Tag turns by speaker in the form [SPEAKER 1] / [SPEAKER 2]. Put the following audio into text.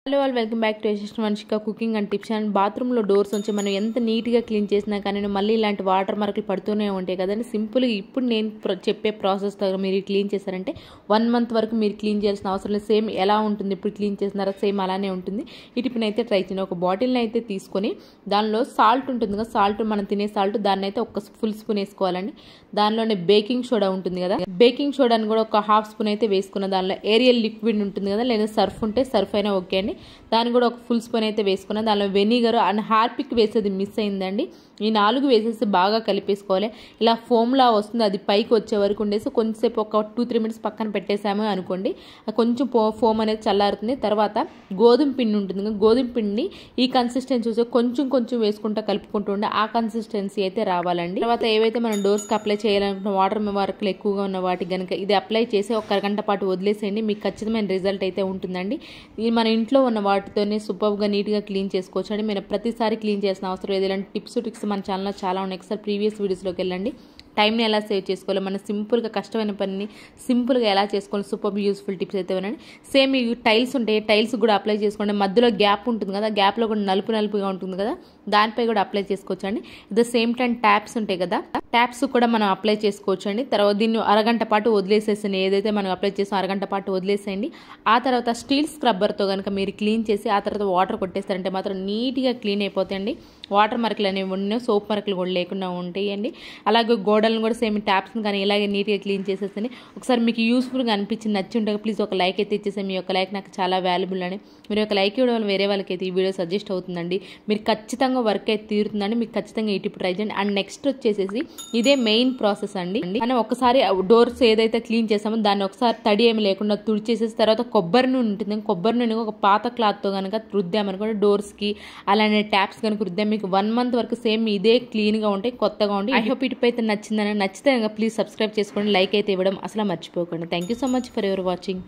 [SPEAKER 1] Hello all welcome back to Yashasvi Vamshika cooking and tips. And బాత్రూంలో doors నుంచి మనం ఎంత నీట్గా క్లీన్ చేసినా కానీ మళ్ళీ ఇలాంటి వాటర్ మార్కులు పడుతూనే ఉంటాయి కదండి. సింపుల్గా ఇప్పుడు నేను చెప్పే ప్రాసెస్తో మీరు క్లీన్ చేశారంటే 1 month వరకు మీరు క్లీన్ చేయాల్సిన అవసరం లేదు. సేమ్ ఎలా ఉంటుంది ఇప్పుడు క్లీన్ చేసినారా సేమ్ అలానే ఉంటుంది. ఈ టిప్ని అయితే ట్రై చేయండి. ఒక బాటిల్ని అయితే తీసుకొని దానిలో సాల్ట్ ఉంటుంది కదా, సాల్ట్ మనం తినే సాల్ట్, దాన్ని అయితే ఒక full స్పూన్ వేసుకోవాలండి. దానిలోనే బేకింగ్ సోడా ఉంటుంది కదా, బేకింగ్ సోడాని కూడా ఒక 1/2 స్పూన్ అయితే వేసుకున్న. దానిలో ఏరియల్ లిక్విడ్ ఉంటుంది కదా, లేదా సర్ఫ్ ఉంటే సర్ఫ్ అయినా ఓకే అండి. దాన్ని కూడా ఒక full స్పూన్ అయితే వేసుకున్నాను. దానిలో వెనిగర్ అండ్ హార్పిక్ వేసేది మిస్ అయిందండి. ఈ 4 వేసేసి బాగా కలిపేసుకోవాలి. ఇలా ఫోమ్లా వస్తుంది, అది పైకి వచ్చే వరకు ఉండేసి కొంచెంసేపు ఒక 2-3 minutes పక్కన పెట్టేసాము అనుకోండి. కొంచెం ఫోమ్ అనేది చల్లారుతుంది. తర్వాత గోధుమ పిండి ఉంటుంది కదా, గోధుమ పిండిని ఈ కన్సిస్టెన్సీ చూసి కొంచెం కొంచెం వేసుకుంటా కలుపుకుంటూ ఉండే ఆ కన్సిస్టెన్సీ అయితే రావాలండి. తర్వాత ఏవైతే మనం డోర్స్కి అప్లై చేయాలనుకున్న వాటర్ మార్కులు ఎక్కువగా ఉన్న వాటికి కనుక ఇది అప్లై చేసి ఒక అరగంట పాటు వదిలేసేయండి. మీకు ఖచ్చితమైన రిజల్ట్ అయితే ఉంటుందండి. ఇది మన ఇంట్లో ఉన్న వాటితోనే సూపర్గా నీట్గా క్లీన్ చేసుకోవచ్చు అండి. మీరు ప్రతిసారి క్లీన్ చేసిన అవసరం లేదు. ఇలాంటి టిప్స్ మన ఛానల్లో చాలా ఉన్నాయి. ఒకసారి ప్రీవియస్ వీడియోస్లోకి వెళ్ళండి. టైంని ఎలా సేవ్ చేసుకోవాలి, మన సింపుల్గా కష్టమైన పనిని సింపుల్గా ఎలా చేసుకోవాలి, సూపర్ యూస్ఫుల్ టిప్స్ అయితే వినండి. సేమ్ ఈ టైల్స్ ఉంటాయి, టైల్స్ కూడా అప్లై చేసుకోండి. మధ్యలో గ్యాప్ ఉంటుంది కదా, గ్యాప్లో కూడా నలుపుగా ఉంటుంది కదా, దానిపై కూడా అప్లై చేసుకోవచ్చు అండి. At the same time taps ఉంటాయి కదా, ట్యాప్స్ కూడా మనం అప్లై చేసుకోవచ్చు అండి. తర్వాత దీన్ని అరగంట పాటు వదిలేసేసేయండి. ఏదైతే మనం అప్లై చేసాం అరగంట పాటు వదిలేసేయండి. ఆ తర్వాత స్టీల్ స్క్రబ్బర్తో కనుక మీరు క్లీన్ చేసి ఆ తర్వాత వాటర్ కొట్టేస్తారంటే మాత్రం నీట్గా క్లీన్ అయిపోతాయండి. వాటర్ మరకలు అనేవి ఉన్నాయి, సోప్ మరకలు కూడా లేకుండా ఉంటాయండి. అలాగే గోడలను కూడా సేమ్ ట్యాప్స్ని కానీ ఇలాగే నీట్గా క్లీన్ చేసేసండి. ఒకసారి మీకు యూస్ఫుల్గా అనిపించింది, నచ్చి ఉంటే ప్లీజ్ ఒక లైక్ అయితే ఇచ్చేసి. మీ యొక్క లైక్ నాకు చాలా వాల్యుబుల్ అండి. మీరు ఒక లైక్ ఇవ్వడం వల్ల వేరే వాళ్ళకి అయితే ఈ వీడియో సజెస్ట్ అవుతుందండి. మీరు ఖచ్చితంగా వర్క్ అయితే తీరుతుందండి. మీకు ఖచ్చితంగా ఈ టిప్ ట్రై చేయండి. అండ్ నెక్స్ట్ వచ్చేసేసి ఇదే మెయిన్ ప్రాసెస్ అండి. మనం ఒకసారి డోర్స్ ఏదైతే క్లీన్ చేసామో దాన్ని ఒకసారి తడి ఏమి లేకుండా తుడిచేసేసి తర్వాత కొబ్బరి నూనె ఉంటుంది, కొబ్బరి నూనె ఒక పాత క్లాత్తో కనుక రుద్దామనుకోండి డోర్స్కి అలానే ట్యాప్స్ కనుక రుద్దాం, మీకు 1 month వరకు సేమ్ ఇదే క్లీన్గా ఉంటాయి, కొత్తగా ఉంటాయి. ఐ హోప్ ఈ టిప్ అయితే నచ్చిందని. నచ్చితే ప్లీజ్ సబ్స్క్రైబ్ చేసుకోండి, లైక్ అయితే ఇవ్వడం అసలు మర్చిపోకండి. Thank you so much for your watching.